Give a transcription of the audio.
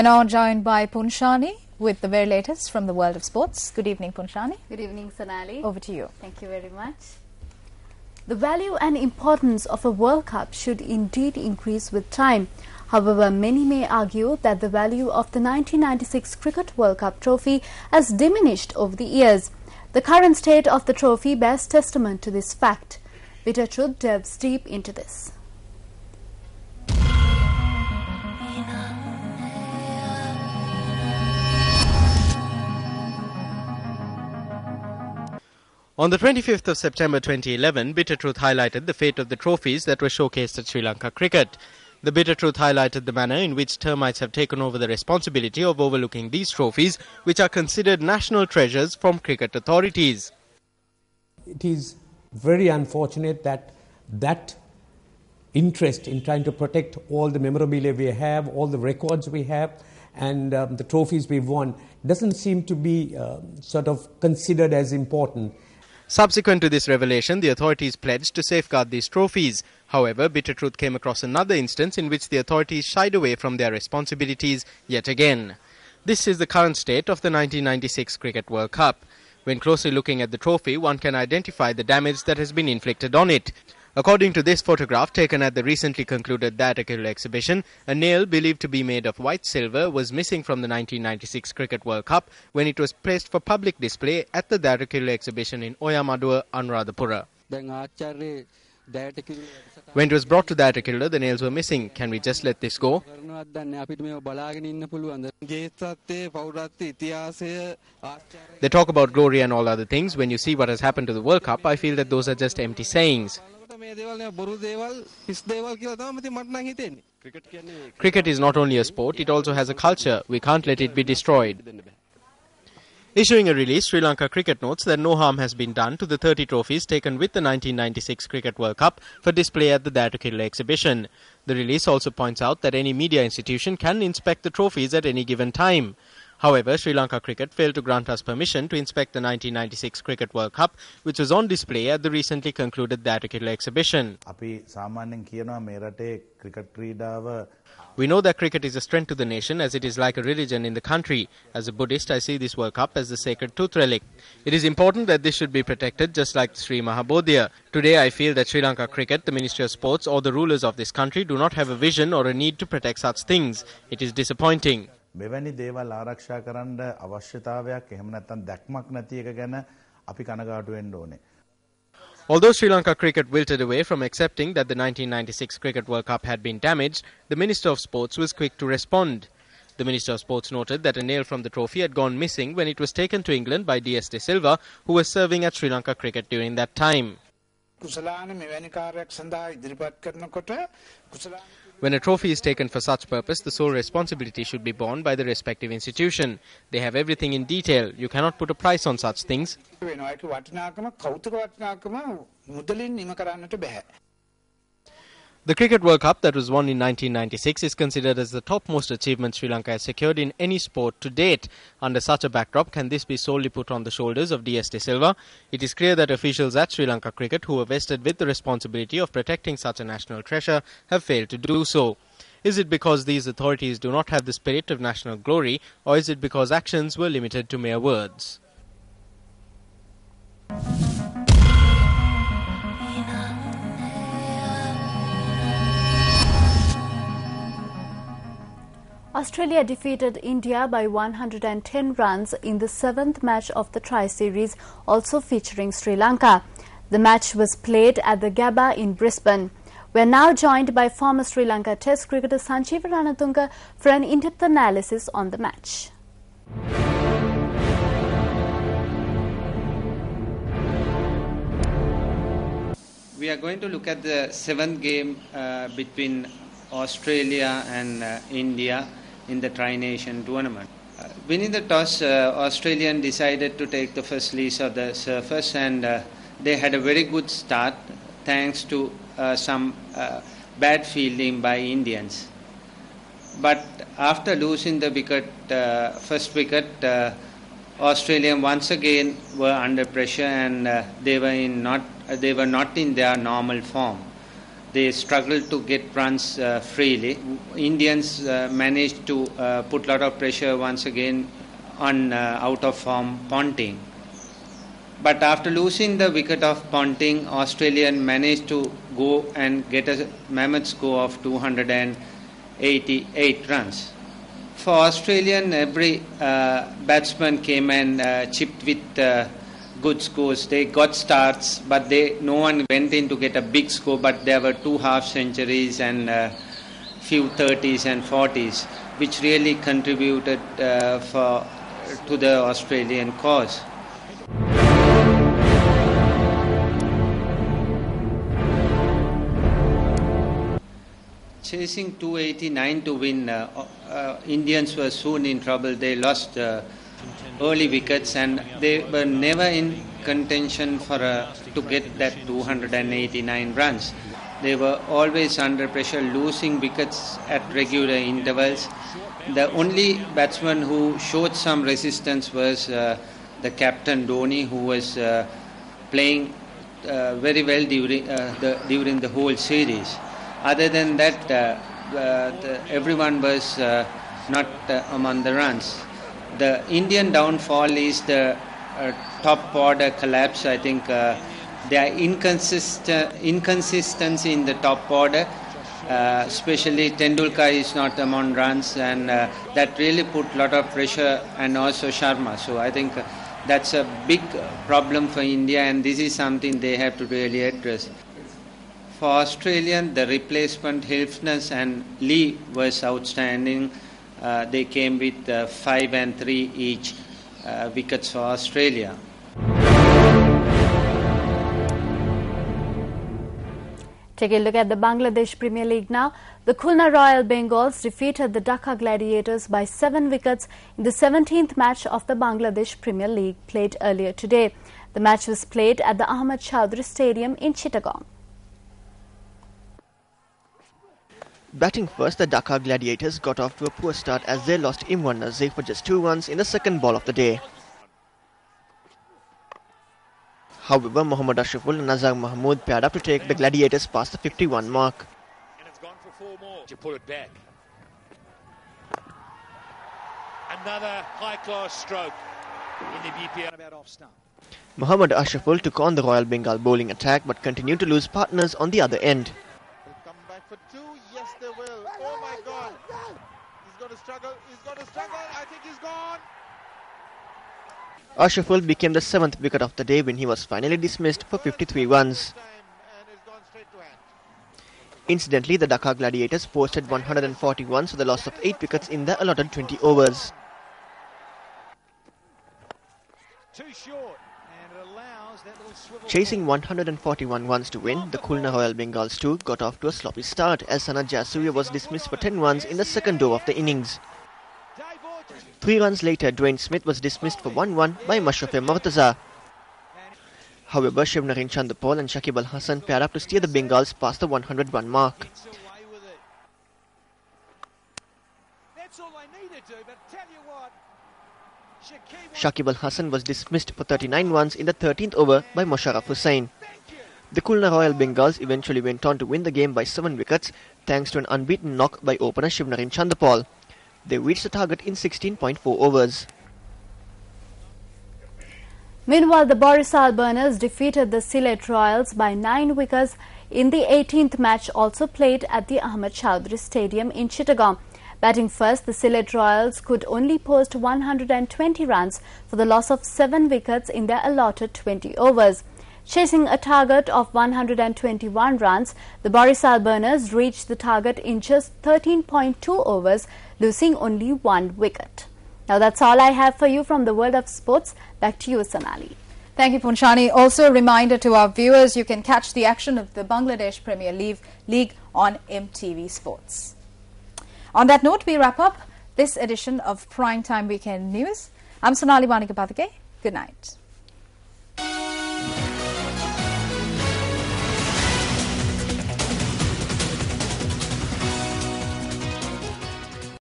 We're now joined by Punshani with the very latest from the world of sports. Good evening, Punshani. Good evening, Sonali. Over to you. Thank you very much. The value and importance of a World Cup should indeed increase with time. However, many may argue that the value of the 1996 Cricket World Cup trophy has diminished over the years. The current state of the trophy bears testament to this fact. Bitter Truth delves deep into this. On the 25th of September 2011, Bitter Truth highlighted the fate of the trophies that were showcased at Sri Lanka Cricket. The Bitter Truth highlighted the manner in which termites have taken over the responsibility of overlooking these trophies, which are considered national treasures from cricket authorities. It is very unfortunate that that interest in trying to protect all the memorabilia we have, all the records we have, and the trophies we've won doesn't seem to be sort of considered as important. Subsequent to this revelation, the authorities pledged to safeguard these trophies. However, Bitter Truth came across another instance in which the authorities shied away from their responsibilities yet again. This is the current state of the 1996 Cricket World Cup. When closely looking at the trophy, one can identify the damage that has been inflicted on it. According to this photograph taken at the recently concluded Dayatakirula exhibition, a nail believed to be made of white silver was missing from the 1996 Cricket World Cup when it was placed for public display at the Dayatakirula exhibition in Oyamaduwa, Anuradhapura. When it was brought to Dayatakirula, the nails were missing. Can we just let this go? They talk about glory and all other things. When you see what has happened to the World Cup, I feel that those are just empty sayings. Cricket is not only a sport, it also has a culture. We can't let it be destroyed. Issuing a release, Sri Lanka Cricket notes that no harm has been done to the 30 trophies taken with the 1996 Cricket World Cup for display at the Dayatakirula exhibition. The release also points out that any media institution can inspect the trophies at any given time. However, Sri Lanka Cricket failed to grant us permission to inspect the 1996 Cricket World Cup, which was on display at the recently concluded Dayatakirula exhibition. We know that cricket is a strength to the nation as it is like a religion in the country. As a Buddhist, I see this World Cup as the sacred tooth relic. It is important that this should be protected just like the Sri Mahabodhiya. Today, I feel that Sri Lanka Cricket, the Ministry of Sports or the rulers of this country do not have a vision or a need to protect such things. It is disappointing. මෙවැනි දේවල් ආරක්ෂා කරන්න අවශ්‍යතාවයක් එහෙම නැත්නම් දැක්මක් නැති එක ගැන අපි කනගාටු වෙන්න ඕනේ. Although Sri Lanka Cricket wilted away from accepting that the 1996 Cricket World Cup had been damaged, the Minister of Sports was quick to respond. The Minister of Sports noted that a nail from the trophy had gone missing when it was taken to England by DS De Silva, who was serving at Sri Lanka Cricket during that time. When a trophy is taken for such purpose, the sole responsibility should be borne by the respective institution. They have everything in detail. You cannot put a price on such things. The Cricket World Cup that was won in 1996 is considered as the topmost achievement Sri Lanka has secured in any sport to date. Under such a backdrop, can this be solely put on the shoulders of DS De Silva? It is clear that officials at Sri Lanka Cricket who are vested with the responsibility of protecting such a national treasure have failed to do so. Is it because these authorities do not have the spirit of national glory, or is it because actions were limited to mere words? Australia defeated India by 110 runs in the 7th match of the Tri-Series, also featuring Sri Lanka. The match was played at the Gabba in Brisbane. We are now joined by former Sri Lanka Test cricketer Sanjeev Ranatunga for an in-depth analysis on the match. We are going to look at the 7th game between Australia and India in the Tri-Nation tournament. Winning the toss, Australian decided to take the first lease of the surface, and they had a very good start thanks to some bad fielding by Indians. But after losing the first wicket, Australian once again were under pressure, and they were not in their normal form. they struggled to get runs freely. Indians managed to put a lot of pressure once again on out of form Ponting. But after losing the wicket of Ponting, Australia managed to go and get a mammoth score of 288 runs. For Australian, every batsman came and chipped with good scores. They got starts, but no one went in to get a big score, but there were 2 half centuries and few 30s and 40s, which really contributed to the Australian cause. Chasing 289 to win, Indians were soon in trouble. They lost early wickets and they were never in contention to get that 289 runs. They were always under pressure, losing wickets at regular intervals. The only batsman who showed some resistance was the captain Dhoni, who was playing very well during the whole series. Other than that, everyone was not among the runs. The Indian downfall is the top order collapse. I think there are inconsistency in the top order, especially Tendulkar is not among runs, and that really put a lot of pressure, and also Sharma. So I think that's a big problem for India, and this is something they have to really address. For Australian, the replacement Hilfness and Lee was outstanding. They came with 5 and 3 each wickets for Australia. Take a look at the Bangladesh Premier League now. The Khulna Royal Bengals defeated the Dhaka Gladiators by 7 wickets in the 17th match of the Bangladesh Premier League played earlier today. The match was played at the Ahmad Chowdhury Stadium in Chittagong. Batting first, the Dhaka Gladiators got off to a poor start as they lost Imran Nazir for just 2 runs in the second ball of the day. However, Mohammad Ashraful and Nazar Mahmood paired up to take the Gladiators past the 51 mark. And it's gone for 4 more to pull it back. Another high-class stroke in the BPL about off stump. Mohammad Ashraful took on the Royal Bengal bowling attack but continued to lose partners on the other end. Come back for 2. Yes, they will. Oh my God. He's going to struggle. I think he's gone. Ashraful became the 7th wicket of the day when he was finally dismissed for 53 runs. Incidentally, the Dhaka Gladiators posted 140 runs for the loss of 8 wickets in the allotted 20 overs. Too short, and it allows that little swivel. Chasing 141 runs to win, the Khulna Royal Bengals too got off to a sloppy start as Sanat Jayasuriya was dismissed for 10 runs in the second over of the innings. 3 runs later, Dwayne Smith was dismissed for 1 run by Mashrafe Mortaza. However, Shivnarine Chanderpaul and Shakib Al Hasan paired up to steer the Bengals past the 100-run mark. Shakib Al Hasan was dismissed for 39 runs in the 13th over by Mosharraf Hussain. The Khulna Royal Bengals eventually went on to win the game by 7 wickets thanks to an unbeaten knock by opener Shivnarine Chanderpaul. They reached the target in 16.4 overs. Meanwhile, the Borisal Burners defeated the Sylhet Royals by 9 wickets in the 18th match also played at the Ahmad Chowdhury Stadium in Chittagong. Batting first, the Sylhet Royals could only post 120 runs for the loss of 7 wickets in their allotted 20 overs. Chasing a target of 121 runs, the Borisal Burners reached the target in just 13.2 overs, losing only 1 wicket. Now that's all I have for you from the world of sports. Back to you, Sonali. Thank you, Punshani. Also a reminder to our viewers, you can catch the action of the Bangladesh Premier League on MTV Sports. On that note, we wrap up this edition of Prime Time Weekend News. I'm Sonali Wanikapathake. Good night.